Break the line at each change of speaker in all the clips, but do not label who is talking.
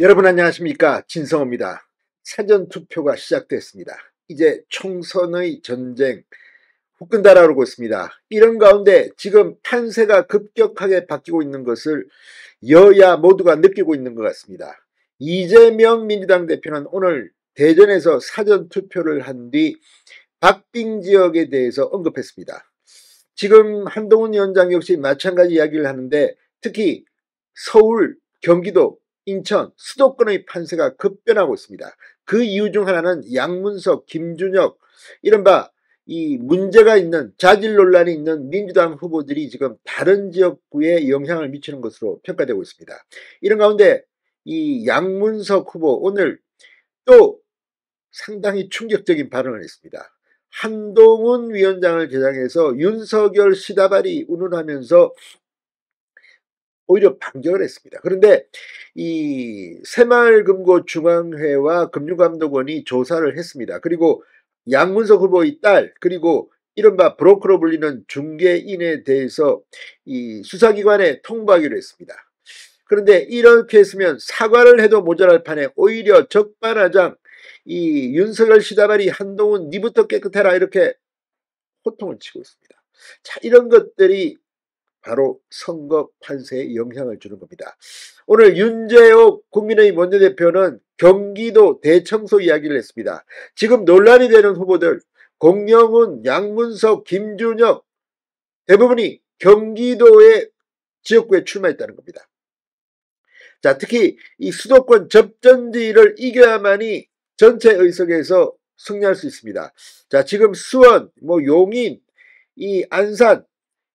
여러분 안녕하십니까? 진성호입니다. 사전투표가 시작됐습니다. 이제 총선의 전쟁 후끈 달아오르고 있습니다. 이런 가운데 지금 판세가 급격하게 바뀌고 있는 것을 여야 모두가 느끼고 있는 것 같습니다. 이재명 민주당 대표는 오늘 대전에서 사전투표를 한 뒤 박빙 지역에 대해서 언급했습니다. 지금 한동훈 위원장 역시 마찬가지 이야기를 하는데 특히 서울, 경기도, 인천, 수도권의 판세가 급변하고 있습니다. 그 이유 중 하나는 양문석, 김준혁 이른바 이 문제가 있는 자질 논란이 있는 민주당 후보들이 지금 다른 지역구에 영향을 미치는 것으로 평가되고 있습니다. 이런 가운데 이 양문석 후보 오늘 또 상당히 충격적인 발언을 했습니다. 한동훈 위원장을 겨냥해서 윤석열 시다발이 운운하면서 오히려 반격을 했습니다. 그런데 이 새마을금고중앙회와 금융감독원이 조사를 했습니다. 그리고 양문석 후보의 딸 그리고 이른바 브로커로 불리는 중개인에 대해서 이 수사기관에 통보하기로 했습니다. 그런데 이렇게 했으면 사과를 해도 모자랄 판에 오히려 적반하장 이 윤석열 시다발이 한동훈 니부터 깨끗해라 이렇게 호통을 치고 있습니다. 자, 이런 것들이 바로 선거 판세에 영향을 주는 겁니다. 오늘 윤재옥 국민의힘 원내대표는 경기도 대청소 이야기를 했습니다. 지금 논란이 되는 후보들 공영훈, 양문석, 김준혁 대부분이 경기도의 지역구에 출마했다는 겁니다. 자, 특히 이 수도권 접전지를 이겨야만이 전체 의석에서 승리할 수 있습니다. 자, 지금 수원, 용인, 이 안산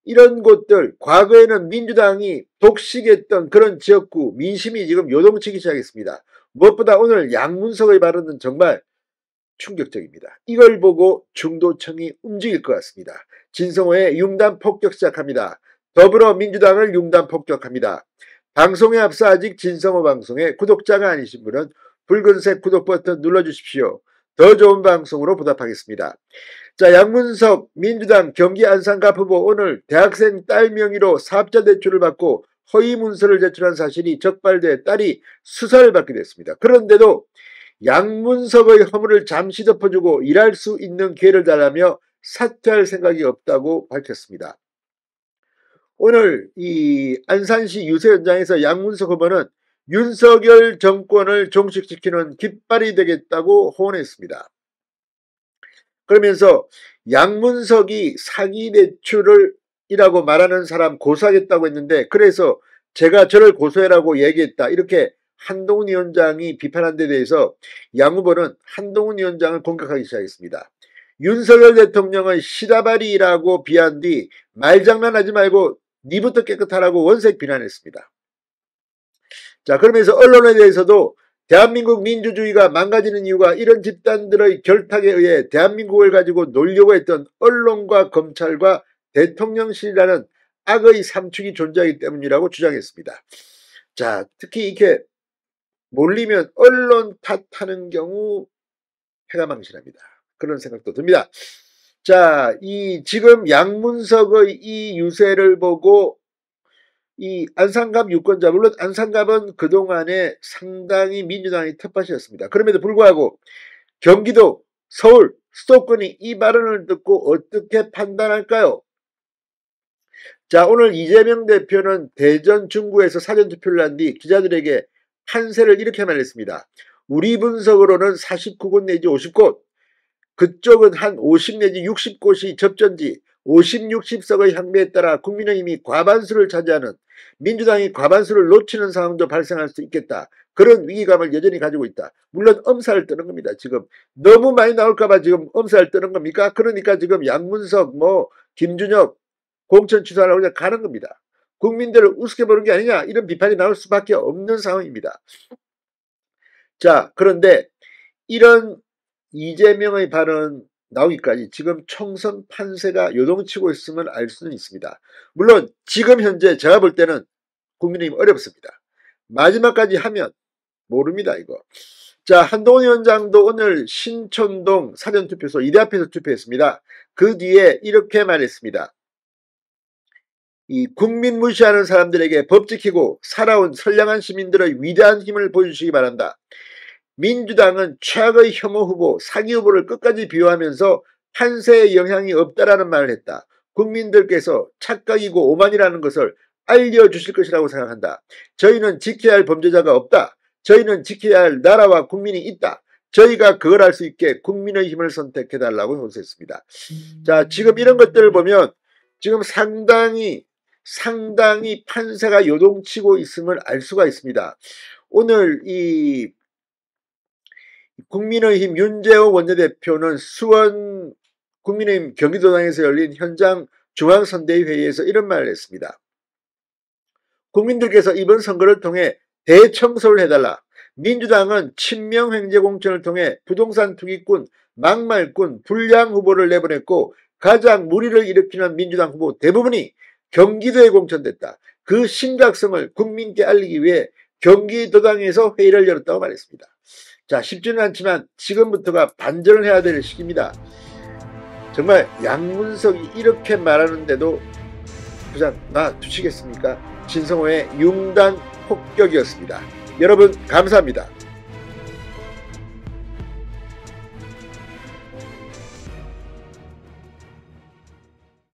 이런 곳들 과거에는 민주당이 독식했던 그런 지역구 민심이 지금 요동치기 시작했습니다. 무엇보다 오늘 양문석의 발언은 정말 충격적입니다. 이걸 보고 중도층이 움직일 것 같습니다. 진성호의 융단 폭격 시작합니다. 더불어민주당을 융단 폭격합니다. 방송에 앞서 아직 진성호 방송에 구독자가 아니신 분은 붉은색 구독 버튼 눌러주십시오. 더 좋은 방송으로 보답하겠습니다. 자, 양문석 민주당 경기 안산갑 후보 오늘 대학생 딸 명의로 사업자 대출을 받고 허위 문서를 제출한 사실이 적발돼 딸이 수사를 받게 됐습니다. 그런데도 양문석의 허물을 잠시 덮어주고 일할 수 있는 기회를 달라며 사퇴할 생각이 없다고 밝혔습니다. 오늘 이 안산시 유세 현장에서 양문석 후보는 윤석열 정권을 종식시키는 깃발이 되겠다고 호언했습니다. 그러면서 양문석이 사기 대출을 이라고 말하는 사람 고소하겠다고 했는데 그래서 제가 저를 고소해라고 얘기했다. 이렇게 한동훈 위원장이 비판한 데 대해서 양 후보는 한동훈 위원장을 공격하기 시작했습니다. 윤석열 대통령의 시다발이라고 비한 뒤 말장난하지 말고 니부터 깨끗하라고 원색 비난했습니다. 자, 그러면서 언론에 대해서도 대한민국 민주주의가 망가지는 이유가 이런 집단들의 결탁에 의해 대한민국을 가지고 놀려고 했던 언론과 검찰과 대통령실이라는 악의 삼축이 존재하기 때문이라고 주장했습니다. 자, 특히 이렇게 몰리면 언론 탓하는 경우 해가 망신합니다. 그런 생각도 듭니다. 자, 이 지금 양문석의 이 유세를 보고 이 안산갑 유권자, 물론 안산갑은 그동안에 상당히 민주당이 텃밭이었습니다. 그럼에도 불구하고 경기도, 서울, 수도권이 이 발언을 듣고 어떻게 판단할까요? 자, 오늘 이재명 대표는 대전 중구에서 사전투표를 한 뒤 기자들에게 판세를 이렇게 말했습니다. 우리 분석으로는 49곳 내지 50곳, 그쪽은 한 50 내지 60곳이 접전지 50, 60석의 향배에 따라 국민의힘이 과반수를 차지하는 민주당이 과반수를 놓치는 상황도 발생할 수 있겠다. 그런 위기감을 여전히 가지고 있다. 물론 엄살을 뜨는 겁니다. 지금 너무 많이 나올까봐 지금 엄살을 뜨는 겁니까? 그러니까 지금 양문석, 김준혁 공천 취소하려고 그냥 가는 겁니다. 국민들을 우습게 보는 게 아니냐 이런 비판이 나올 수밖에 없는 상황입니다. 자, 그런데 이런 이재명의 발언 나오기까지 지금 총선 판세가 요동치고 있음을 알 수는 있습니다. 물론 지금 현재 제가 볼 때는 국민의힘 어렵습니다. 마지막까지 하면 모릅니다 이거. 자, 한동훈 위원장도 오늘 신촌동 사전투표소 2대 앞에서 투표했습니다. 그 뒤에 이렇게 말했습니다. 이 국민 무시하는 사람들에게 법 지키고 살아온 선량한 시민들의 위대한 힘을 보여주시기 바란다. 민주당은 최악의 혐오 후보, 사기 후보를 끝까지 비호하면서 판세에 영향이 없다라는 말을 했다. 국민들께서 착각이고 오만이라는 것을 알려주실 것이라고 생각한다. 저희는 지켜야 할 범죄자가 없다. 저희는 지켜야 할 나라와 국민이 있다. 저희가 그걸 할 수 있게 국민의 힘을 선택해달라고 호소했습니다. 자, 지금 이런 것들을 보면 지금 상당히 판세가 요동치고 있음을 알 수가 있습니다. 오늘 이 국민의힘 윤재호 원내대표는 수원 국민의힘 경기도당에서 열린 현장 중앙선대위회의에서 이런 말을 했습니다. 국민들께서 이번 선거를 통해 대청소를 해달라. 민주당은 친명횡재공천을 통해 부동산 투기꾼, 막말꾼, 불량 후보를 내보냈고 가장 무리를 일으키는 민주당 후보 대부분이 경기도에 공천됐다. 그 심각성을 국민께 알리기 위해 경기도당에서 회의를 열었다고 말했습니다. 자, 쉽지는 않지만 지금부터가 반전을 해야 될 시기입니다. 정말 양문석이 이렇게 말하는데도 그냥 놔두시겠습니까? 진성호의 융단 폭격이었습니다. 여러분 감사합니다.